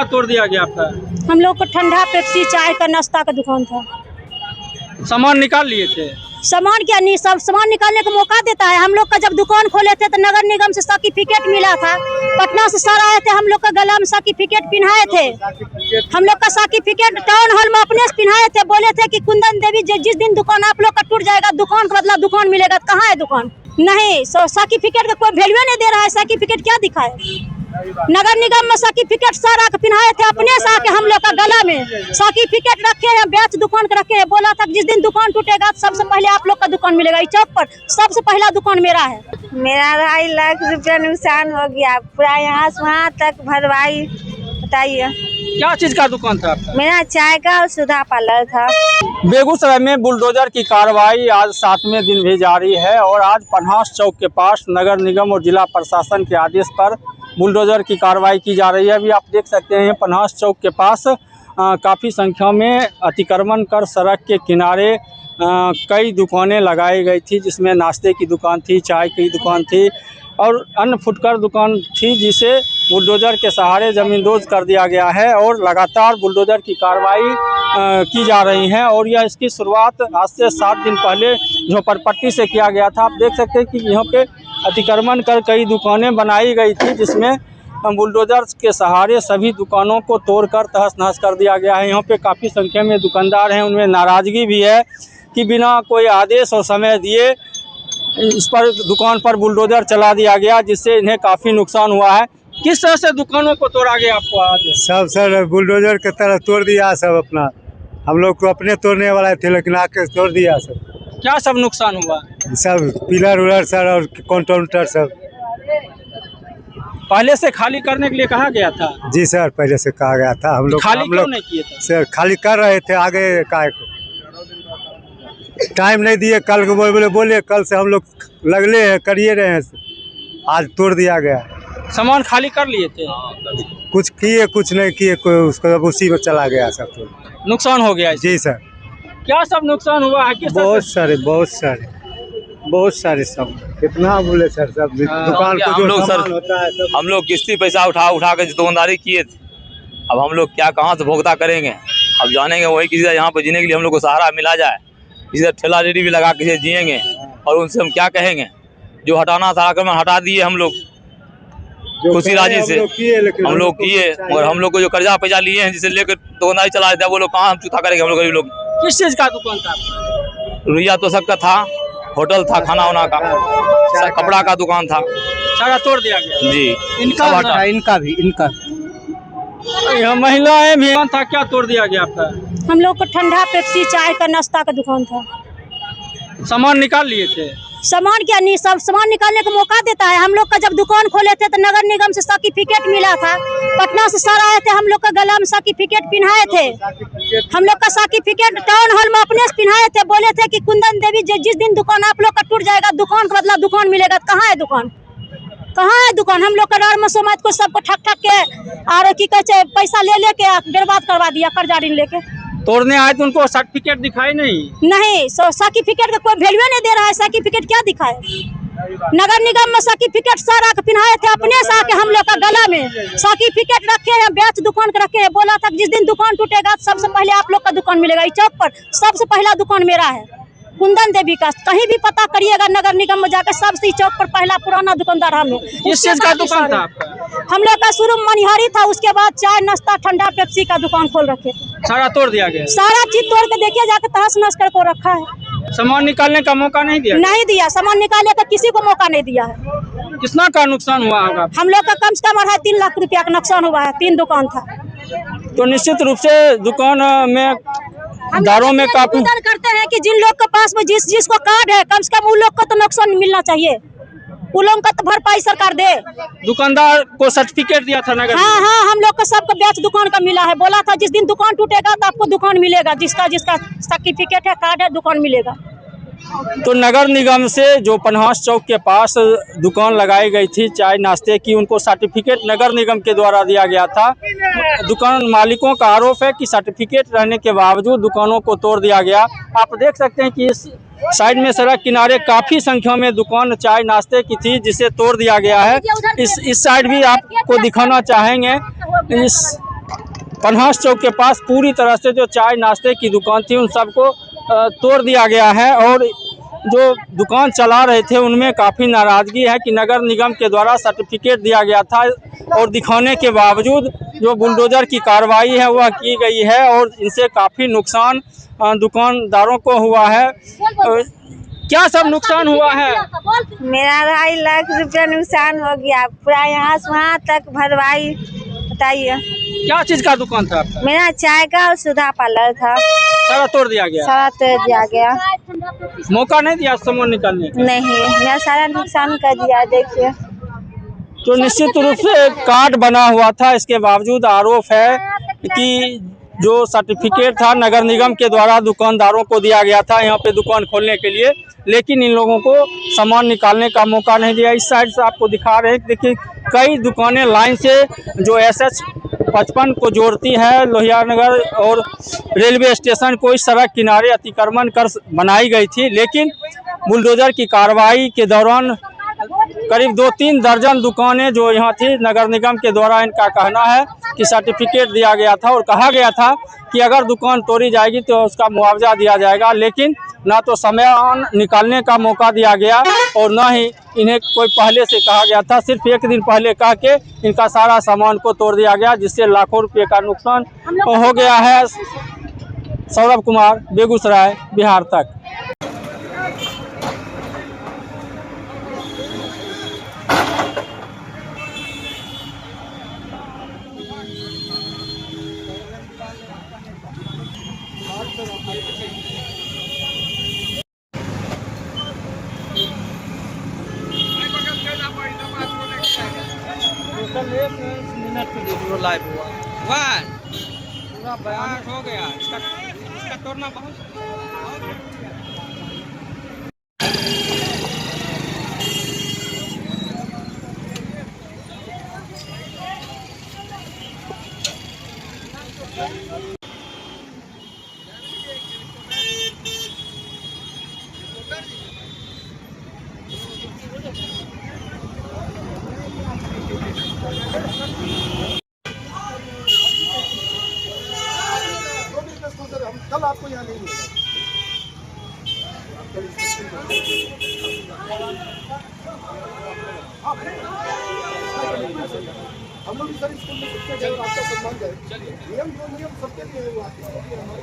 तोड़ दिया गया आपका? हम लोग को ठंडा पेप्सी चाय का नाश्ता का दुकान था। सामान निकाल लिए थे? सामान क्या नहीं, सब सामान निकालने का मौका देता है। हम लोग का जब दुकान खोले थे तो नगर निगम से सर्टिफिकेट मिला था। पटना से सर आए थे, हम लोग का गला में सर्टिफिकेट पिन्हाए थे। हम लोग का सर्टिफिकेट टाउन हॉल में अपने से पिन्हाए थे। बोले थे कि कुंदन देवी जिस दिन दुकान आप लोग का टूट जाएगा, दुकान का बदला दुकान मिलेगा। कहाँ है दुकान? नहीं, सर्टिफिकेट का कोई वैल्यू नहीं दे रहा है। सर्टिफिकेट क्या दिखाए? नगर निगम में सर्टिफिकेट सर आके पिन्हाए थे अपने से आके हम लोग का गला में सर्टिफिकेट रखे हैं। बेच दुकान का रखे हैं। बोला था जिस दिन दुकान टूटेगा सबसे पहले आप लोग का दुकान मिलेगा। इस चौक पर सबसे पहला दुकान मेरा है। मेरा 2.5 लाख रुपया नुकसान हो गया, पूरा यहाँ से वहाँ तक भरवाई। बताइए क्या चीज का दुकान था आपका? मेरा चाय का और सुधा पार्लर था। बेगूसराय में बुलडोजर की कार्रवाई आज 7वें दिन भी जारी है और आज पन्हास चौक के पास नगर निगम और जिला प्रशासन के आदेश पर बुलडोजर की कार्रवाई की जा रही है। अभी आप देख सकते हैं पन्हास चौक के पास काफ़ी संख्या में अतिक्रमण कर सड़क के किनारे कई दुकानें लगाई गई थी, जिसमें नाश्ते की दुकान थी, चाय की दुकान थी और अन्य फुटकर दुकान थी, जिसे बुलडोजर के सहारे ज़मींदोज कर दिया गया है और लगातार बुलडोजर की कार्रवाई की जा रही है। और यह इसकी शुरुआत आज से 7 दिन पहले झोपड़पट्टी से किया गया था। आप देख सकते हैं कि यहाँ पे अतिक्रमण कर कई दुकानें बनाई गई थी, जिसमें बुलडोजर के सहारे सभी दुकानों को तोड़कर तहस नहस कर दिया गया है। यहाँ पे काफ़ी संख्या में दुकानदार हैं, उनमें नाराज़गी भी है कि बिना कोई आदेश और समय दिए इस पर दुकान पर बुलडोजर चला दिया गया, जिससे इन्हें काफ़ी नुकसान हुआ है। किस तरह से दुकानों को तोड़ा गया आपको आज? सब सर बुलडोजर की तरह तोड़ दिया सब अपना। हम लोग को अपने तोड़ने वाले थे लेकिन आके तोड़ दिया सब। क्या सब नुकसान हुआ? सब पिलर उलर सर और काउंटर सब। पहले से खाली करने के लिए कहा गया था? जी सर, पहले से कहा गया था। हम लोग क्यों नहीं किए थे? सर खाली कर रहे थे, आगे का टाइम नहीं दिए। कल को बोले कल से हम लोग लगले हैं, करिए रहे हैं, आज तोड़ दिया गया। सामान खाली कर लिए थे? कुछ किए कुछ नहीं किए, उसको उसी में चला गया सब। तो नुकसान हो गया? जी सर। क्या सब नुकसान हुआ है? बहुत सारे सब। कितना बोले सर, सब दुकान को जो सामान होता है सब। हम लोग किस्ती पैसा उठा के दुकानदारी किए थे। अब हम लोग क्या कहाँ से भुगता करेंगे? अब जानेंगे वही किसी यहाँ पर जीने के लिए हम लोग को सहारा मिला जाए। इधर ठेला रेडी भी लगा के जिएंगे और उनसे हम क्या कहेंगे? जो हटाना था आक्रमण हटा दिए हम लोग खुशी राजी से। हम लोग किए और हम लोग को जो कर्जा पैसा लिए हैं जिसे लेकर दुकानदारी चला देता है, वो लोग कहाँ हम चुता करेंगे? हम लोग गरीब लोग। किस चीज का दुकान था? रुइया तो सबका था, होटल था, खाना वाना का, कपड़ा का दुकान था, सारा तोड़ दिया गया जी। इनका भी महिलाएं भी था। क्या तोड़ दिया गया आपका? हम लोग को ठंडा पेप्सी चाय का नाश्ता का दुकान था। सामान निकाल लिए थे? सामान क्या नहीं, सब सामान निकालने का मौका देता है। हम लोग का जब दुकान खोले थे तो नगर निगम से सर्टिफिकेट मिला था। पटना से सर आए थे, हम लोग का गला में सर्टिफिकेट पिन्हाए थे। हम लोग का सर्टिफिकेट टाउन हॉल में अपने से पिन्हाए थे। बोले थे कि कुंदन देवी जिस दिन दुकान आप लोग का टूट जाएगा, दुकान का बदला दुकान मिलेगा। कहाँ है दुकान? कहाँ है दुकान? हम लोग का डर में समाज को सबको ठक के और की कहते पैसा ले लेके बर्बाद करवा दिया, कर्जा ऋण लेके। तोड़ने आए तो उनको सर्टिफिकेट दिखाई नहीं, सर्टिफिकेट का कोई वैल्यू नहीं दे रहा है। सर्टिफिकेट क्या दिखाए? नगर निगम में सर्टिफिकेट सर आके पिन्हाए थे अपने से आके हम लोग का गला में सर्टिफिकेट रखे हैं। बेच दुकान का रखे हैं। बोला था जिस दिन दुकान टूटेगा सबसे पहले आप लोग का दुकान मिलेगा। इस चौक पर सबसे पहला दुकान मेरा है, कुंदन देवी का। कहीं भी पता करिएगा नगर निगम में जाकर, सबसे चौक पर पहला पुराना दुकानदार हम है। किस चीज का दुकान था आपका? हम लोग का शुरू मनिहारी था, उसके बाद चाय नाश्ता ठंडा पेप्सी का दुकान खोल रखे थे। सारा तोड़ दिया गया? सारा चीज तोड़ के देखिए जाकर, तहस नहस कर को रखा है। सामान निकालने का मौका नहीं दिया? नहीं दिया, सामान निकालने का किसी को मौका नहीं दिया है। कितना का नुकसान हुआ होगा? हम लोग का कम से कम 3 लाख रुपया का नुकसान हुआ है। 3 दुकान था। तो निश्चित रूप से दुकान में दारों में काफी करते हैं कि जिन लोग के पास में जिसको कार्ड है, कम से कम उन लोग को तो नुकसान मिलना चाहिए। उन लोगों का तो भरपाई सरकार दे। दुकानदार को सर्टिफिकेट दिया था नगर? हाँ, हम लोग को सबको बेच दुकान का मिला है। बोला था जिस दिन दुकान टूटेगा तो आपको दुकान मिलेगा, जिसका सर्टिफिकेट है, कार्ड है, दुकान मिलेगा। तो नगर निगम से जो पन्हास चौक के पास दुकान लगाई गई थी चाय नाश्ते की, उनको सर्टिफिकेट नगर निगम के द्वारा दिया गया था। दुकान मालिकों का आरोप है कि सर्टिफिकेट रहने के बावजूद दुकानों को तोड़ दिया गया। आप देख सकते हैं कि इस साइड में सड़क किनारे काफ़ी संख्या में दुकान चाय नाश्ते की थी, जिसे तोड़ दिया गया है। इस साइड भी आपको दिखाना चाहेंगे। इस पन्हास चौक के पास पूरी तरह से जो चाय नाश्ते की दुकान थी उन सबको तोड़ दिया गया है। और जो दुकान चला रहे थे उनमें काफ़ी नाराज़गी है कि नगर निगम के द्वारा सर्टिफिकेट दिया गया था और दिखाने के बावजूद जो बुलडोज़र की कार्रवाई है वह की गई है और इनसे काफ़ी नुकसान दुकानदारों को हुआ है। क्या सब नुकसान हुआ है? मेरा 2.5 लाख रुपया नुकसान हो गया, पूरा यहाँ से वहाँ तक भरवाई। बताइए क्या चीज़ का दुकान था आपका? मेरा चाय का और सुधा पार्लर था, सारा तोड़ दिया गया। सारा तोड़ दिया गया। मौका नहीं दिया सामान निकालने का? नहीं, मेरा सारा नुकसान कर दिया। देखिए तो निश्चित रूप से कार्ड बना हुआ था, इसके बावजूद आरोप है कि जो सर्टिफिकेट था नगर निगम के द्वारा दुकानदारों को दिया गया था यहाँ पे दुकान खोलने के लिए, लेकिन इन लोगों को सामान निकालने का मौका नहीं दिया। इस साइड से आपको दिखा रहे हैं, देखिए कई दुकानें लाइन से जो SH 55 को जोड़ती है लोहिया नगर और रेलवे स्टेशन को इस सड़क किनारे अतिक्रमण कर बनाई गई थी, लेकिन बुलडोज़र की कार्रवाई के दौरान करीब 2-3 दर्जन दुकानें जो यहाँ थी नगर निगम के द्वारा इनका कहना है कि सर्टिफिकेट दिया गया था और कहा गया था कि अगर दुकान तोड़ी जाएगी तो उसका मुआवजा दिया जाएगा, लेकिन ना तो सामान निकालने का मौका दिया गया और ना ही इन्हें कोई पहले से कहा गया था। सिर्फ एक दिन पहले कह के इनका सारा सामान को तोड़ दिया गया, जिससे लाखों रुपये का नुकसान हो गया है। सौरभ कुमार, बेगूसराय, बिहार तक। लाइव हुआ पूरा बयान हो गया, इसका तोड़ना बहुत कल आपको यहाँ नहीं मिलेगा। हम लोग सर स्कूल में सबसे ज़्यादा आपका सम्मान करें। नियम जो नियम सबके लिए है वो आपके लिए हमारे